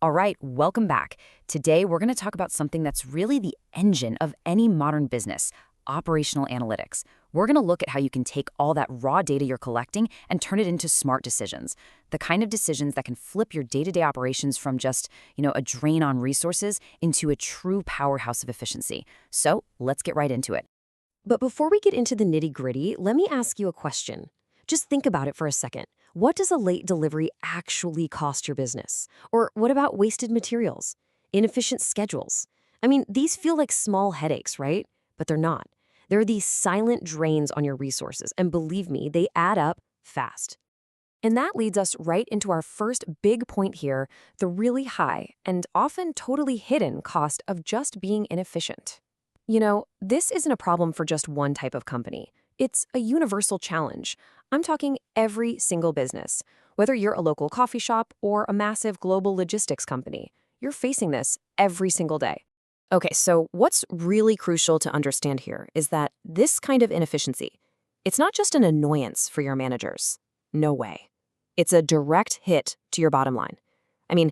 All right, welcome back. Today, we're going to talk about something that's really the engine of any modern business: operational analytics. We're going to look at how you can take all that raw data you're collecting and turn it into smart decisions, the kind of decisions that can flip your day-to-day operations from just, a drain on resources into a true powerhouse of efficiency. So let's get right into it. But before we get into the nitty-gritty, let me ask you a question. Just think about it for a second. What does a late delivery actually cost your business? Or what about wasted materials? Inefficient schedules? I mean, these feel like small headaches, right? But they're not. They're these silent drains on your resources, and believe me, they add up fast. And that leads us right into our first big point here, the really high and often totally hidden cost of just being inefficient. This isn't a problem for just one type of company. It's a universal challenge. I'm talking every single business. Whether you're a local coffee shop or a massive global logistics company, you're facing this every single day. Okay, so what's really crucial to understand here is that this kind of inefficiency, it's not just an annoyance for your managers. No way. It's a direct hit to your bottom line. I mean,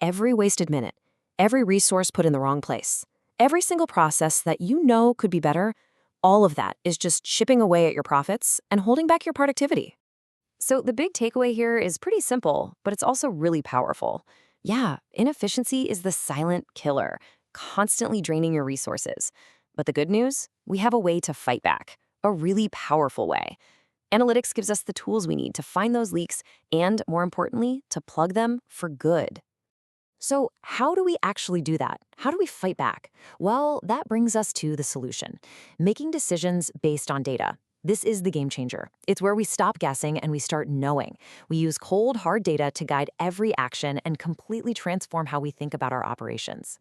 every wasted minute, every resource put in the wrong place, every single process that you know could be better, all of that is just chipping away at your profits and holding back your productivity. So the big takeaway here is pretty simple, but it's also really powerful. Yeah, inefficiency is the silent killer, constantly draining your resources. But the good news? We have a way to fight back, a really powerful way. Analytics gives us the tools we need to find those leaks and, more importantly, to plug them for good. So how do we actually do that? How do we fight back? Well, that brings us to the solution: making decisions based on data. This is the game changer. It's where we stop guessing and we start knowing. We use cold, hard data to guide every action and completely transform how we think about our operations.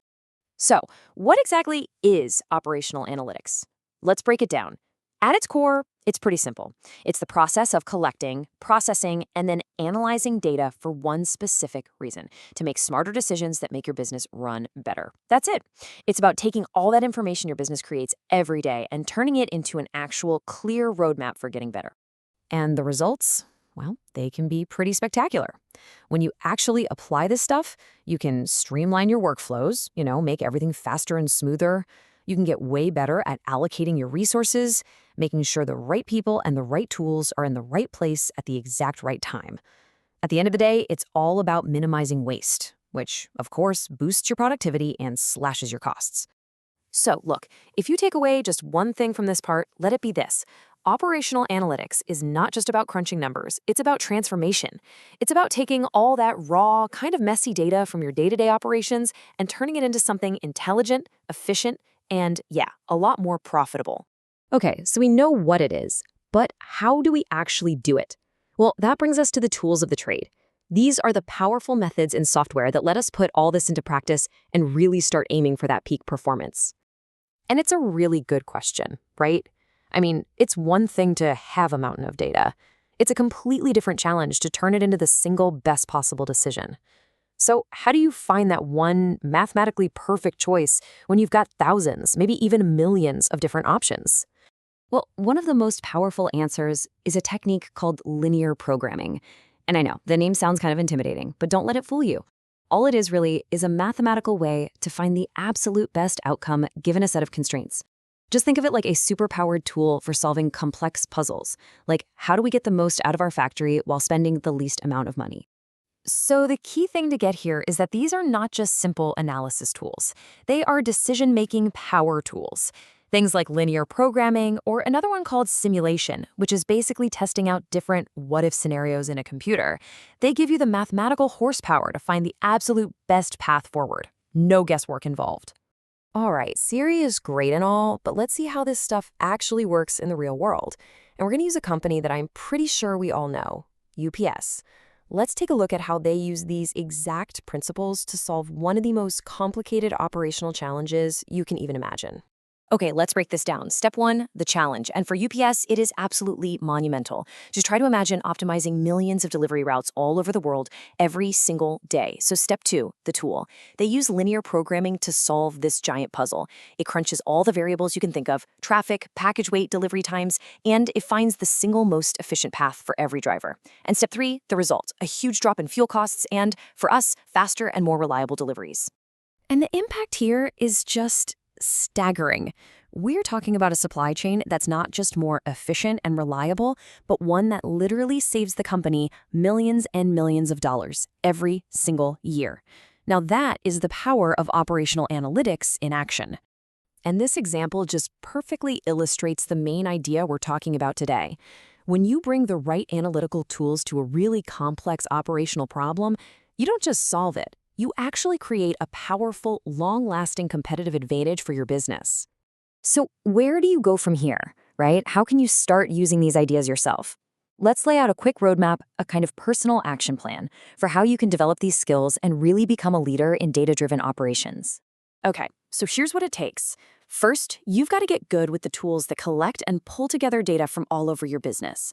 So, what exactly is operational analytics? Let's break it down. At its core, it's pretty simple. It's the process of collecting, processing, and then analyzing data for one specific reason: to make smarter decisions that make your business run better. That's it. It's about taking all that information your business creates every day and turning it into an actual clear roadmap for getting better. And the results? Well, they can be pretty spectacular. When you actually apply this stuff, you can streamline your workflows, make everything faster and smoother. You can get way better at allocating your resources, making sure the right people and the right tools are in the right place at the exact right time. At the end of the day, it's all about minimizing waste, which, of course, boosts your productivity and slashes your costs. So, look, if you take away just one thing from this part, let it be this: operational analytics is not just about crunching numbers, it's about transformation. It's about taking all that raw, kind of messy data from your day-to-day operations and turning it into something intelligent, efficient, and, yeah, a lot more profitable. Okay, so we know what it is, but how do we actually do it? Well, that brings us to the tools of the trade. These are the powerful methods in software that let us put all this into practice and really start aiming for that peak performance. And it's a really good question, right? I mean, it's one thing to have a mountain of data. It's a completely different challenge to turn it into the single best possible decision. So how do you find that one mathematically perfect choice when you've got thousands, maybe even millions of different options? Well, one of the most powerful answers is a technique called linear programming. And I know, the name sounds kind of intimidating, but don't let it fool you. All it is really is a mathematical way to find the absolute best outcome given a set of constraints. Just think of it like a superpowered tool for solving complex puzzles, like how do we get the most out of our factory while spending the least amount of money? So the key thing to get here is that these are not just simple analysis tools. They are decision-making power tools. Things like linear programming, or another one called simulation, which is basically testing out different what-if scenarios in a computer. They give you the mathematical horsepower to find the absolute best path forward. No guesswork involved. All right, Siri is great and all, but let's see how this stuff actually works in the real world. And we're going to use a company that I'm pretty sure we all know: UPS. Let's take a look at how they use these exact principles to solve one of the most complicated operational challenges you can even imagine. Okay, let's break this down. Step one, the challenge. And for UPS, it is absolutely monumental. Just try to imagine optimizing millions of delivery routes all over the world every single day. So step two, the tool. They use linear programming to solve this giant puzzle. It crunches all the variables you can think of, traffic, package weight, delivery times, and it finds the single most efficient path for every driver. And step three, the result, a huge drop in fuel costs and, for us, faster and more reliable deliveries. And the impact here is just staggering. We're talking about a supply chain that's not just more efficient and reliable, but one that literally saves the company millions and millions of dollars every single year. Now that is the power of operational analytics in action. And this example just perfectly illustrates the main idea we're talking about today. When you bring the right analytical tools to a really complex operational problem, you don't just solve it. You actually create a powerful, long-lasting competitive advantage for your business. So where do you go from here, right? How can you start using these ideas yourself? Let's lay out a quick roadmap, a kind of personal action plan for how you can develop these skills and really become a leader in data-driven operations. Okay, so here's what it takes. First, you've got to get good with the tools that collect and pull together data from all over your business.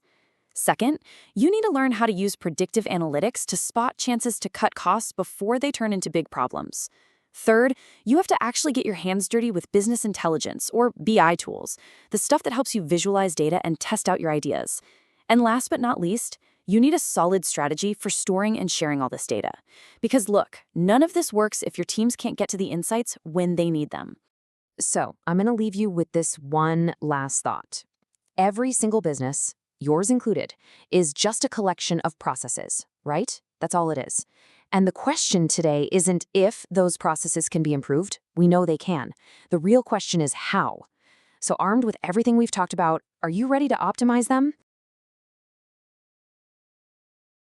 Second, you need to learn how to use predictive analytics to spot chances to cut costs before they turn into big problems. Third, you have to actually get your hands dirty with business intelligence, or BI tools, the stuff that helps you visualize data and test out your ideas. And last but not least, you need a solid strategy for storing and sharing all this data. Because look, none of this works if your teams can't get to the insights when they need them. So I'm going to leave you with this one last thought. Every single business, yours included, is just a collection of processes, right? That's all it is. And the question today isn't if those processes can be improved. We know they can. The real question is how. So armed with everything we've talked about, are you ready to optimize them?